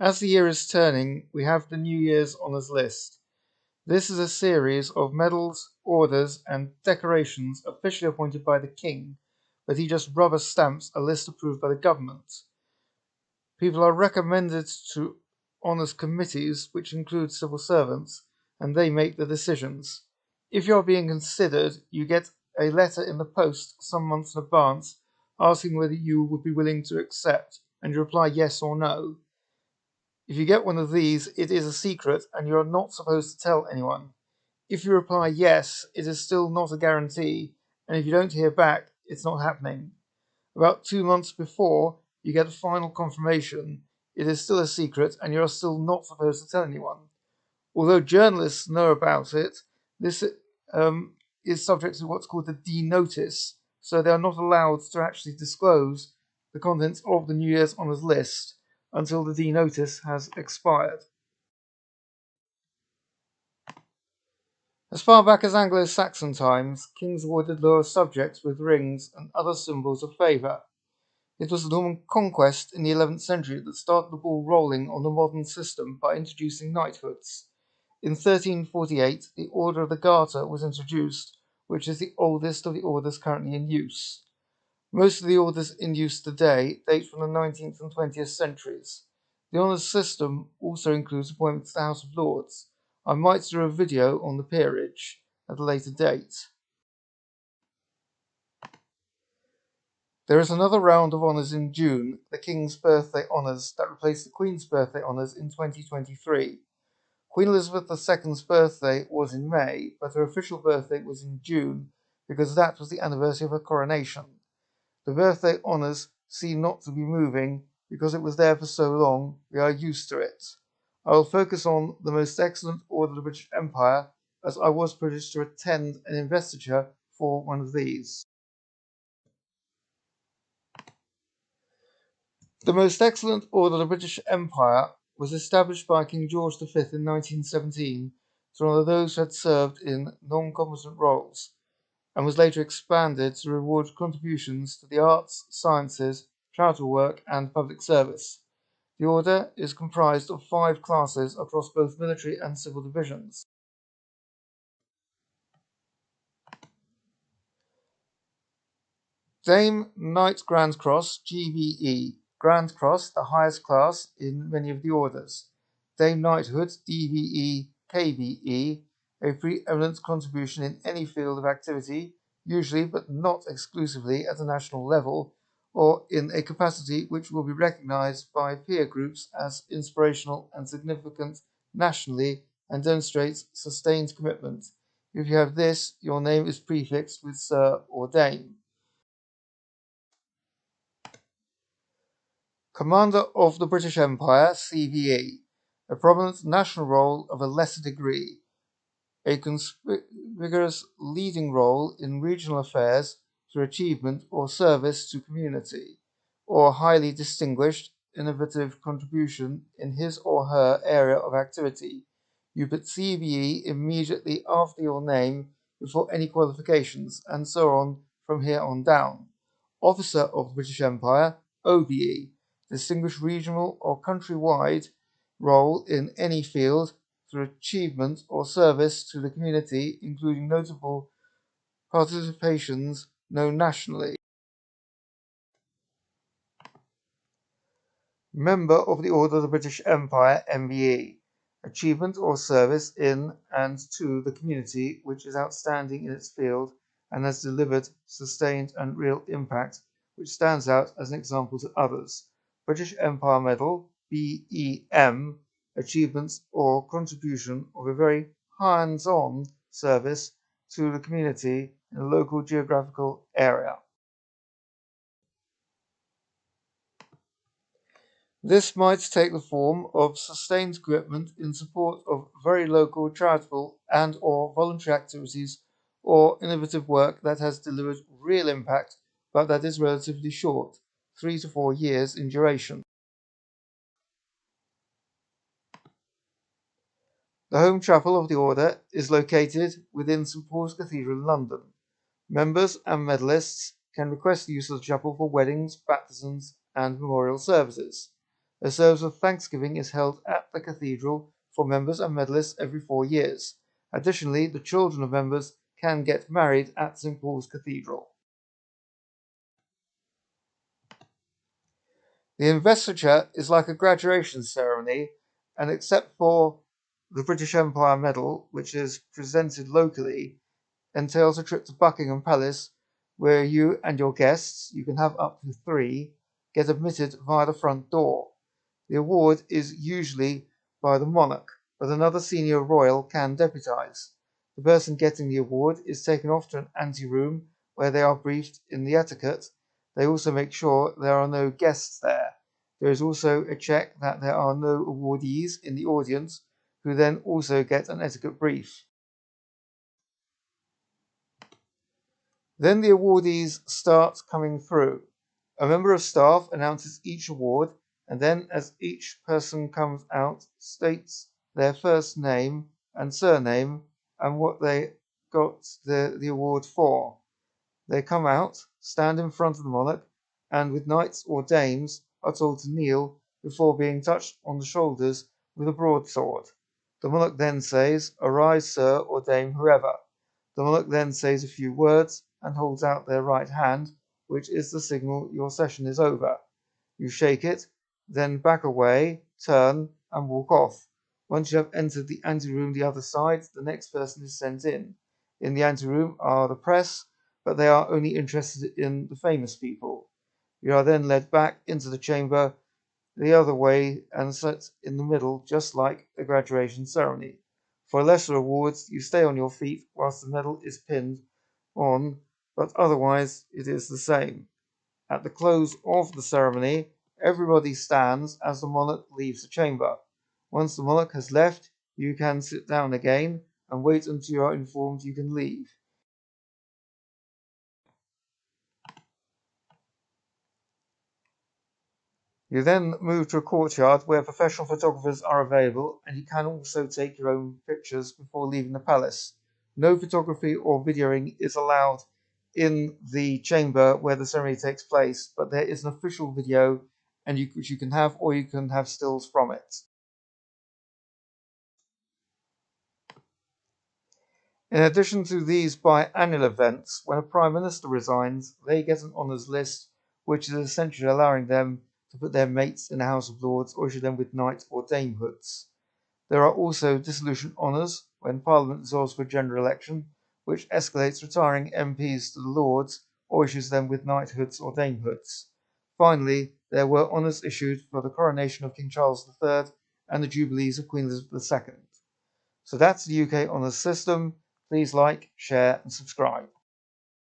As the year is turning, we have the New Year's Honours List. This is a series of medals, orders, and decorations officially appointed by the King, but he just rubber stamps a list approved by the government. People are recommended to honours committees, which include civil servants, and they make the decisions. If you are being considered, you get a letter in the post some months in advance asking whether you would be willing to accept, and you reply yes or no. If you get one of these, it is a secret and you are not supposed to tell anyone. If you reply yes, it is still not a guarantee, and if you don't hear back, it's not happening. About 2 months before you get a final confirmation, it is still a secret and you are still not supposed to tell anyone. Although journalists know about it, this is subject to what's called the D-notice, so they are not allowed to actually disclose the contents of the New Year's Honours List until the D-notice has expired. As far back as Anglo-Saxon times, kings awarded lower subjects with rings and other symbols of favour. It was the Norman conquest in the 11th century that started the ball rolling on the modern system by introducing knighthoods. In 1348, the Order of the Garter was introduced, which is the oldest of the orders currently in use. Most of the orders in use today date from the 19th and 20th centuries. The honours system also includes appointments to the House of Lords. I might do a video on the peerage at a later date. There is another round of honours in June, the King's Birthday Honours, that replaced the Queen's Birthday Honours in 2023. Queen Elizabeth II's birthday was in May, but her official birthday was in June because that was the anniversary of her coronation. The birthday honours seem not to be moving because it was there for so long, we are used to it. I will focus on the Most Excellent Order of the British Empire, as I was privileged to attend an investiture for one of these. The Most Excellent Order of the British Empire was established by King George V in 1917 to honour those who had served in non-combatant roles, and was later expanded to reward contributions to the arts, sciences, charitable work, and public service. The order is comprised of 5 classes across both military and civil divisions. Dame Knight Grand Cross, GVE. Grand Cross, the highest class in many of the orders. Dame Knighthood, DVE, KVE, a pre-eminent contribution in any field of activity, usually but not exclusively at a national level, or in a capacity which will be recognized by peer groups as inspirational and significant nationally and demonstrates sustained commitment. If you have this, your name is prefixed with Sir or Dame. Commander of the British Empire, CVE, a prominent national role of a lesser degree, a conspicuous leading role in regional affairs through achievement or service to community, or highly distinguished, innovative contribution in his or her area of activity. You put CVE immediately after your name before any qualifications, and so on from here on down. Officer of the British Empire, OBE, distinguished regional or countrywide role in any field through achievement or service to the community, including notable participations known nationally. Member of the Order of the British Empire, MBE, achievement or service in and to the community which is outstanding in its field and has delivered sustained and real impact, which stands out as an example to others. British Empire Medal, BEM, achievements or contribution of a very hands-on service to the community in a local geographical area. This might take the form of sustained commitment in support of very local charitable and or voluntary activities or innovative work that has delivered real impact but that is relatively short, 3 to 4 years in duration. The home chapel of the Order is located within St Paul's Cathedral in London. Members and medalists can request the use of the chapel for weddings, baptisms, and memorial services. A service of thanksgiving is held at the cathedral for members and medalists every 4 years. Additionally, the children of members can get married at St. Paul's Cathedral. The investiture is like a graduation ceremony, and except for the British Empire Medal, which is presented locally, entails a trip to Buckingham Palace, where you and your guests, you can have up to 3, get admitted via the front door. The award is usually by the monarch, but another senior royal can deputise. The person getting the award is taken off to an anteroom where they are briefed in the etiquette. They also make sure there are no guests there. There is also a check that there are no awardees in the audience, who then also get an etiquette brief. Then the awardees start coming through. A member of staff announces each award, and then as each person comes out, states their first name and surname and what they got the award for. They come out, stand in front of the monarch, and with knights or dames are told to kneel before being touched on the shoulders with a broadsword. The monarch then says, "Arise, sir or dame, whoever." The monarch then says a few words and holds out their right hand, which is the signal your session is over. You shake it, then back away, turn, and walk off. Once you have entered the anteroom the other side, the next person is sent in. In the anteroom are the press, but they are only interested in the famous people. You are then led back into the chamber the other way and set in the middle, just like a graduation ceremony. For lesser awards, you stay on your feet whilst the medal is pinned on, but otherwise it is the same. At the close of the ceremony, everybody stands as the monarch leaves the chamber. Once the monarch has left, you can sit down again and wait until you are informed you can leave. You then move to a courtyard where professional photographers are available, and you can also take your own pictures before leaving the palace. No photography or videoing is allowed in the chamber where the ceremony takes place, but there is an official video which you can have, or you can have stills from it. In addition to these biannual events, when a Prime Minister resigns, they get an honours list, which is essentially allowing them to put their mates in the House of Lords or issue them with knight or damehoods. There are also dissolution honours when Parliament dissolves for a general election, which escalates retiring MPs to the Lords or issues them with knighthoods or damehoods. Finally, there were honours issued for the coronation of King Charles III and the Jubilees of Queen Elizabeth II. So that's the UK honours system. Please like, share, and subscribe.